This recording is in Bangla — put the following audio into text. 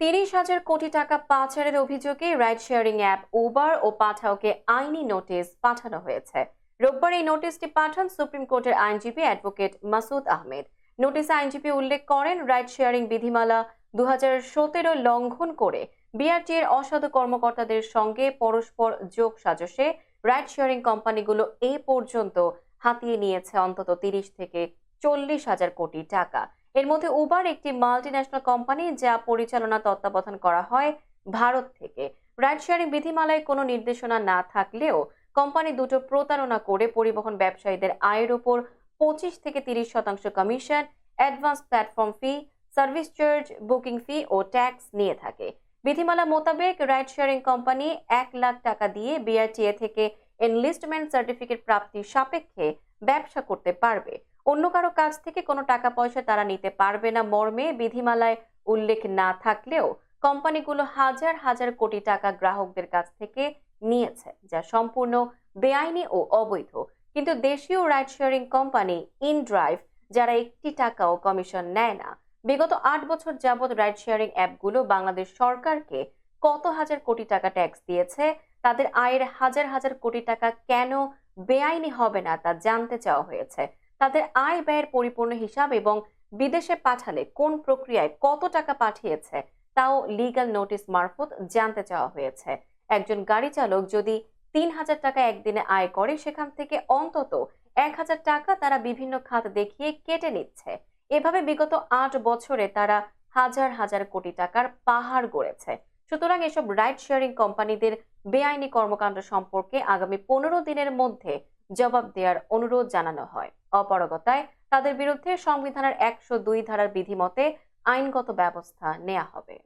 30,000 কোটি টাকা পাচারের অভিযোগে রাইড শেয়ারিং অ্যাপ উবার ও পাঠাওকে আইনি নোটিশ পাঠানো হয়েছে। রোববার এই নোটিশটি পাঠান সুপ্রিম কোর্টের আইনজীবী অ্যাডভোকেট মাসুদ আহমেদ। নোটিশে আইনজীবী উল্লেখ করেন, রাইড শেয়ারিং বিধিমালা 2017 লঙ্ঘন করে বিআরটি এর অসাধু কর্মকর্তাদের সঙ্গে পরস্পর যোগ সাজশে রাইড শেয়ারিং কোম্পানিগুলো এই পর্যন্ত হাতিয়ে নিয়েছে অন্তত 30 থেকে 40,000 কোটি টাকা। এর মধ্যে উবার একটি মাল্টিন্যাশনাল কোম্পানি, যা পরিচালনা তত্ত্বাবধান করা হয় ভারত থেকে। রাইড শেয়ারিং বিধিমালায় কোনো নির্দেশনা না থাকলেও কোম্পানি দুটো প্রতারণা করে পরিবহন ব্যবসায়ীদের আয়ের উপর 25 থেকে 30% কমিশন, অ্যাডভান্স প্ল্যাটফর্ম ফি, সার্ভিস চার্জ, বুকিং ফি ও ট্যাক্স নিয়ে থাকে। বিধিমালা মোতাবেক রাইড শেয়ারিং কোম্পানি 1 লাখ টাকা দিয়ে বিআরটিএ থেকে এনলিস্টমেন্ট সার্টিফিকেট প্রাপ্তির সাপেক্ষে ব্যবসা করতে পারবে। অন্য কারো কাছ থেকে কোনো টাকা পয়সা তারা নিতে পারবে না মর্মে বিধিমালায় উল্লেখ না থাকলেও কোম্পানিগুলো হাজার হাজার কোটি টাকা গ্রাহকদের কাছ থেকে নিয়েছে, যা সম্পূর্ণ বেআইনি ও অবৈধ। কিন্তু দেশীয় রাইড শেয়ারিং কোম্পানি ইনড্রাইভ, যারা একটি টাকাও কমিশন নেয় না, বিগত 8 বছর যাবৎ রাইড শেয়ারিং অ্যাপগুলো বাংলাদেশ সরকারকে কত হাজার কোটি টাকা ট্যাক্স দিয়েছে। তাদের আয়ের হাজার হাজার কোটি টাকা কেন বেআইনি হবে না তা জানতে চাওয়া হয়েছে। তাদের আয় ব্যয়ের পরিপূর্ণ হিসাব এবং বিদেশে পাঠালে কোন প্রক্রিয়ায় কত টাকা পাঠিয়েছে তাও লিগ্যাল নোটিশ মারফত জানতে চাওয়া হয়েছে। একজন গাড়ি চালক যদি 3,000 টাকা একদিনে আয় করে, সেখান থেকে অন্তত 1,000 টাকা তারা বিভিন্ন খাত দেখিয়ে কেটে নিচ্ছে। এভাবে বিগত 8 বছরে তারা হাজার হাজার কোটি টাকার পাহাড় গড়েছে। সুতরাং এসব রাইড শেয়ারিং কোম্পানিদের বেআইনি কর্মকাণ্ড সম্পর্কে আগামী 15 দিনের মধ্যে জবাব দেওয়ার অনুরোধ জানানো হয়। অপারগতায় তাদের বিরুদ্ধে সংবিধানের 102 ধারার বিধিমতে আইনগত ব্যবস্থা নেওয়া হবে।